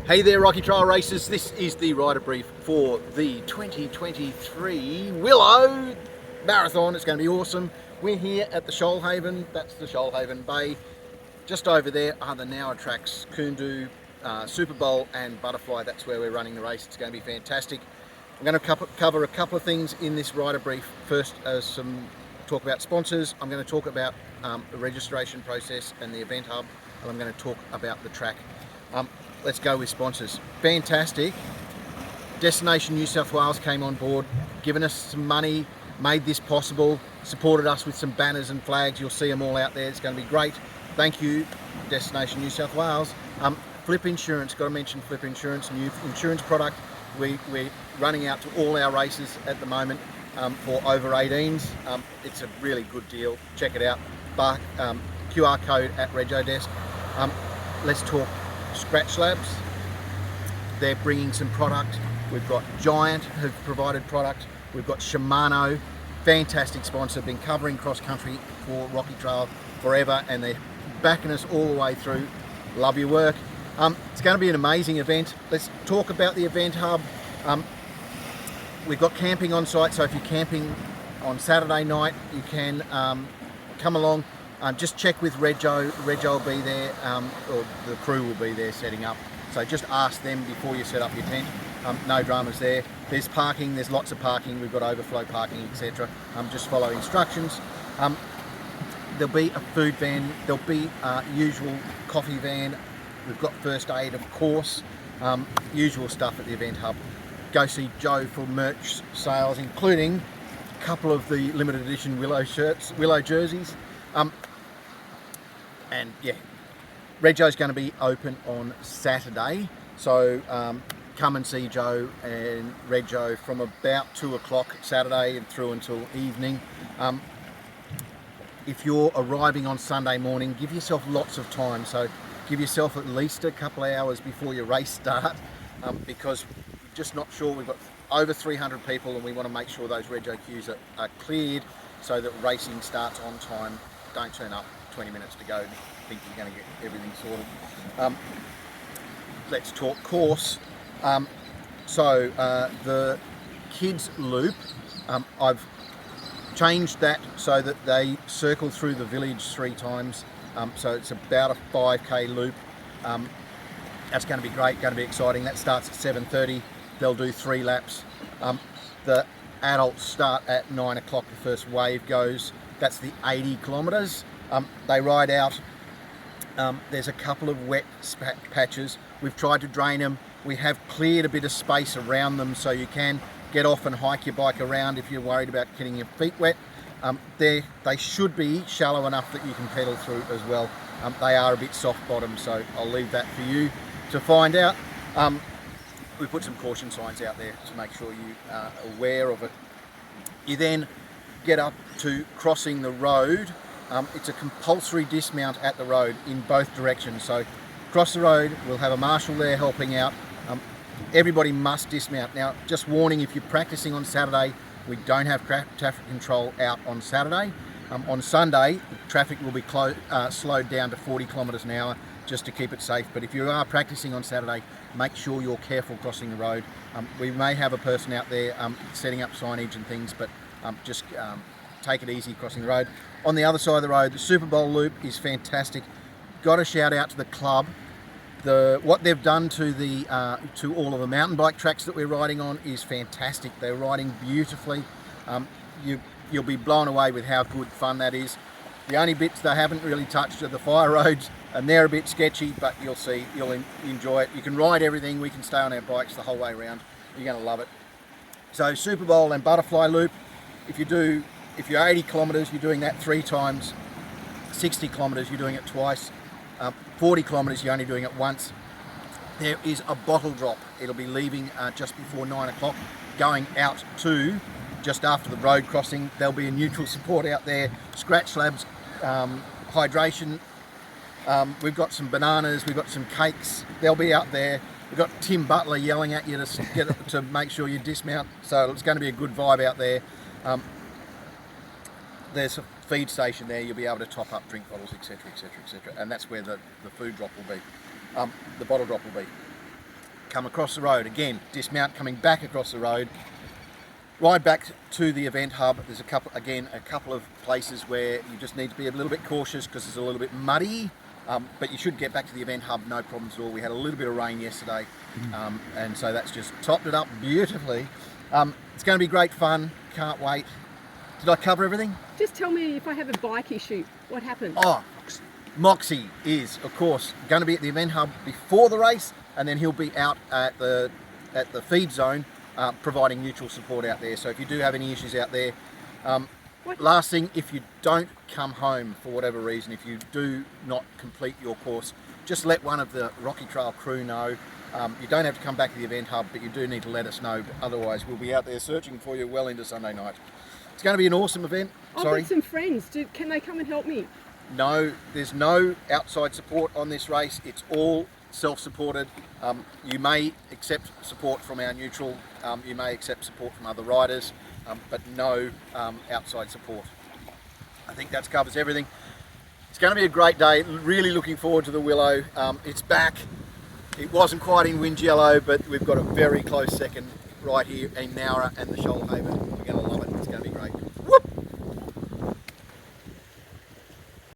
Hey there, Rocky Trail Racers. This is the rider brief for the 2023 Willo Marathon. It's going to be awesome. We're here at the Shoalhaven. That's the Shoalhaven Bay. Just over there are the Nowa tracks, Koondoo, Super Bowl and Butterfly. That's where we're running the race. It's going to be fantastic. I'm going to cover a couple of things in this rider brief. First, some talk about sponsors. I'm going to talk about the registration process and the event hub, and I'm going to talk about the track. Let's go with sponsors. Fantastic. Destination New South Wales came on board, given us some money, made this possible, supported us with some banners and flags. You'll see them all out there. It's going to be great. Thank you, Destination New South Wales. Flip Insurance, got to mention Flip Insurance, new insurance product. We're running out to all our races at the moment for over 18s. It's a really good deal. Check it out. QR code at Rego Desk. Let's talk Scratch Labs. They're bringing some product. We've got Giant who've provided product. We've got Shimano, fantastic sponsor, been covering cross country for Rocky Trail forever, and they're backing us all the way through. Love your work. It's going to be an amazing event. Let's talk about the event hub. We've got camping on site, so if you're camping on Saturday night, you can come along. Just check with Rego. Rego will be there, or the crew will be there setting up. So just ask them before you set up your tent. No dramas there. There's parking, there's lots of parking. We've got overflow parking, etc. Just follow instructions. There'll be a food van, there'll be a usual coffee van. We've got first aid, of course. Usual stuff at the event hub. Go see Joe for merch sales, including a couple of the limited edition Willo shirts, Willo jerseys. And yeah, Rego's going to be open on Saturday, so come and see Joe and Rego from about 2 o'clock Saturday and through until evening. If you're arriving on Sunday morning, give yourself lots of time, so give yourself at least a couple of hours before your race start, because we're just not sure. We've got over 300 people and we want to make sure those Rego queues are cleared so that racing starts on time. Don't turn up 20 minutes to go and think you're going to get everything sorted. Let's talk course. The kids loop, I've changed that so that they circle through the village 3 times. So it's about a 5k loop. That's going to be great, going to be exciting. That starts at 7:30. They'll do 3 laps. The adults start at 9 o'clock. The first wave goes. That's the 80 kilometres. They ride out. There's a couple of wet patches. We've tried to drain them. We have cleared a bit of space around them so you can get off and hike your bike around if you're worried about getting your feet wet. They should be shallow enough that you can pedal through as well. They are a bit soft bottom, so I'll leave that for you to find out. We put some caution signs out there to make sure you are aware of it. You then get up to crossing the road. It's a compulsory dismount at the road in both directions. So cross the road, we'll have a marshal there helping out. Everybody must dismount. Now, just warning, if you're practicing on Saturday, we don't have traffic control out on Saturday. On Sunday, traffic will be slowed down to 40 kilometres an hour just to keep it safe. But if you are practicing on Saturday, make sure you're careful crossing the road. We may have a person out there setting up signage and things, but just take it easy crossing the road. On the other side of the road, the Super Bowl loop is fantastic. Got to shout out to the club. What they've done to all of the mountain bike tracks that we're riding on is fantastic. They're riding beautifully. You'll be blown away with how good fun that is. The only bits they haven't really touched are the fire roads, and they're a bit sketchy, but you'll see, you'll enjoy it. You can ride everything. We can stay on our bikes the whole way around. You're going to love it. So Super Bowl and Butterfly loop, if you're 80 kilometres, you're doing that 3 times. 60 kilometres, you're doing it twice. 40 kilometres, you're only doing it once. There is a bottle drop. It'll be leaving just before 9 o'clock, going out to just after the road crossing. There'll be a neutral support out there. Scratch Labs, hydration. We've got some bananas, we've got some cakes. They'll be out there. We've got Tim Butler yelling at you to make sure you dismount. So it's going to be a good vibe out there. There's a feed station there. You'll be able to top up drink bottles, etc., etc., etc. And that's where the food drop will be. The bottle drop will be. come across the road. Again, dismount, coming back across the road, ride back to the event hub. There's a couple of places where you just need to be a little bit cautious because it's a little bit muddy, but you should get back to the event hub, no problems at all. We had a little bit of rain yesterday, and so that's just topped it up beautifully. It's going to be great fun, can't wait. Did I cover everything? Just tell me, if I have a bike issue, what happens? Oh, Moxie is, of course, going to be at the event hub before the race, and then he'll be out at the feed zone providing mutual support out there. So if you do have any issues out there, last thing, if you don't come home for whatever reason, if you do not complete your course, just let one of the Rocky Trail crew know. You don't have to come back to the event hub, but you do need to let us know, otherwise we'll be out there searching for you well into Sunday night. It's going to be an awesome event. I've got some friends. Can they come and help me? No, there's no outside support on this race. It's all self-supported. You may accept support from our neutral, you may accept support from other riders, but no outside support. I think that covers everything. It's going to be a great day. Really looking forward to the Willo. It's back. It wasn't quite in Wind Yellow, but we've got a very close second right here in Nowra and the Shoalhaven. We're going to love it. It's going to be great.